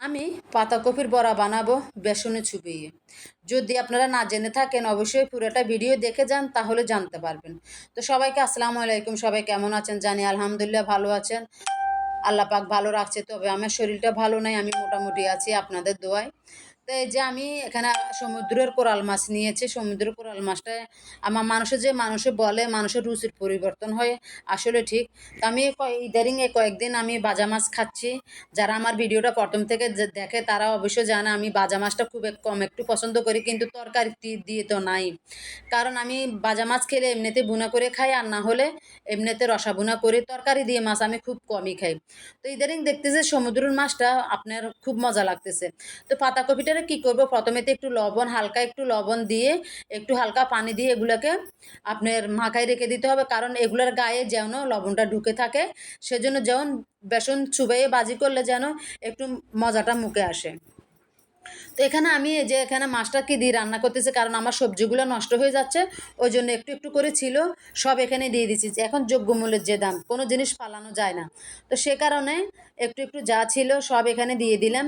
আমি পাতাকপির বড়া বানাবো বেসনে চুবিয়ে। যদি আপনারা না জেনে থাকেন অবশ্যই পুরোটা ভিডিও দেখে যান, তাহলে জানতে পারবেন। তো সবাইকে আসসালামু আলাইকুম। সবাই কেমন আছেন জানি আলহামদুলিল্লাহ ভালো আছেন। আল্লাহ পাক ভালো রাখছে, তবে আমার শরীরটা ভালো নাই, আমি মোটামুটি আছি আপনাদের দোয়ায়। তো এই যে আমি এখানে সমুদ্রের কোরাল মাছ নিয়েছি। সমুদ্রের কোরাল মাছটা মানুষের যে মানুষে বলে মানুষের রুচির পরিবর্তন হয়, আসলে ঠিক। তো আমি ইদারিং কয়েকদিন আমি বাজা মাছ খাচ্ছি। যারা আমার ভিডিওটা প্রথম থেকে দেখে তারা অবশ্যই জানে আমি বাজা মাছটা খুব কম একটু পছন্দ করি, কিন্তু তরকারি দিয়ে তো নাই। কারণ আমি বাজা মাছ খেলে এমনিতে ভুনা করে খাই, আর না হলে এমনিতে রসা ভুনা করে তরকারি দিয়ে মাছ আমি খুব কমই খাই। তো ইদারিং দেখতেছে সমুদ্রের মাছটা আপনার খুব মজা লাগতেছে। তো পাতাকপিটারে কি করব, প্রথমেতে একটু লবণ, হালকা একটু লবণ দিয়ে একটু হালকা পানি দিয়ে এগুলোকে আপনার মাখায় রেখে দিতে হবে, কারণ এগুলোর গায়ে যেন লবণটা ঢুকে থাকে। সেজন্য যেমন বেসন চুবাইয়ে বাজি করলে যেন একটু মজাটা মুখে আসে। তো এখানে আমি এই যে এখানে মাছটা কি দিয়ে রান্না করতেছি, কারণ আমার সবজিগুলো নষ্ট হয়ে যাচ্ছে, ওই জন্য একটু একটু করে ছিল সব এখানে দিয়ে দিচ্ছি। এখন যোগ্যমূল্যের যে দাম, কোনো জিনিস ফালানো যায় না। তো সে কারণে একটু একটু যা ছিল সব এখানে দিয়ে দিলাম।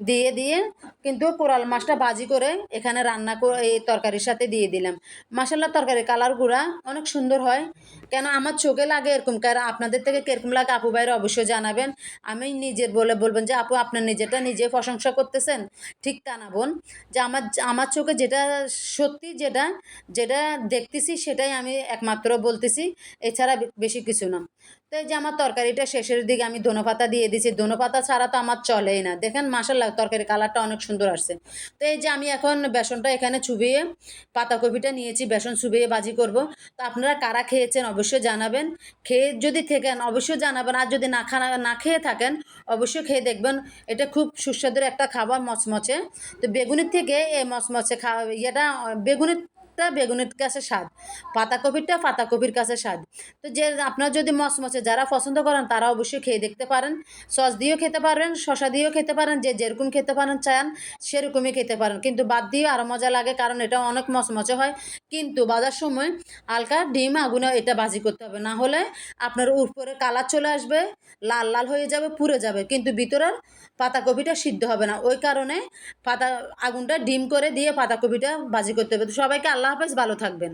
দিয়ে কিন্তু কোরাল মাছটা ভাজি করে এখানে রান্না করে এই তরকারির সাথে দিয়ে দিলাম। মাসাল্লাহ তরকারির কালার গুঁড়া অনেক সুন্দর হয়। কেন আমার চোখে লাগে এরকম, কারণ আপনাদের থেকে কীরকম লাগে আপু ভাইরা অবশ্যই জানাবেন। আমি নিজের বলবেন যে আপু আপনার নিজেরটা নিজে প্রশংসা করতেছেন, ঠিক তা না বোন। যে আমার আমার চোখে যেটা সত্যি, যেটা যেটা দেখতেছি সেটাই আমি একমাত্র বলতেছি, এছাড়া বেশি কিছু না। তো এই যে আমার তরকারিটা শেষের দিকে আমি ধনেপাতা দিয়ে দিছি। ধনেপাতা ছাড়া তো আমার চলেই না। দেখেন মাশাআল্লাহ তরকারির কালারটা অনেক সুন্দর আসছে। তো এই যে আমি এখন বেসনটা এখানে চুবিয়ে পাতাকপিটা নিয়েছি, বেসন চুবিয়ে ভাজি করব। তো আপনারা কারা খেয়েছেন অবশ্যই জানাবেন। খেয়ে যদি থাকেন অবশ্যই জানাবেন, আর যদি না খেয়ে থাকেন অবশ্যই খেয়ে দেখবেন। এটা খুব সুস্বাদুর একটা খাবার, মচমচে। তো বেগুনের থেকে এই মচমচে ইয়েটা বেগুনের কাছে স্বাদ, পাতাকপির কাছে স্বাদ। তো যে আপনারা যদি মচমচে যারা পছন্দ করেন তারা অবশ্যই খেয়ে দেখতে পারেন। সস দিয়েও খেতে পারেন, শসা দিয়েও খেতে পারেন, যে যেরকম খেতে পারেন চান সেরকমই খেতে পারেন, কিন্তু বাদ দিয়েও আরও মজা লাগে, কারণ এটা অনেক মচমচে হয়। কিন্তু বাজার সময় হালকা ডিম আগুনে এটা ভাজি করতে হবে, না হলে আপনার উপরে কালার চলে আসবে, লাল লাল হয়ে যাবে, পুড়ে যাবে, কিন্তু ভিতরের পাতাকপিটা সিদ্ধ হবে না। ওই কারণে আগুনটা ডিম করে দিয়ে পাতাকপিটা ভাজি করতে হবে। তো সবাইকে আল্লাহ হাফেজ, ভালো থাকবেন।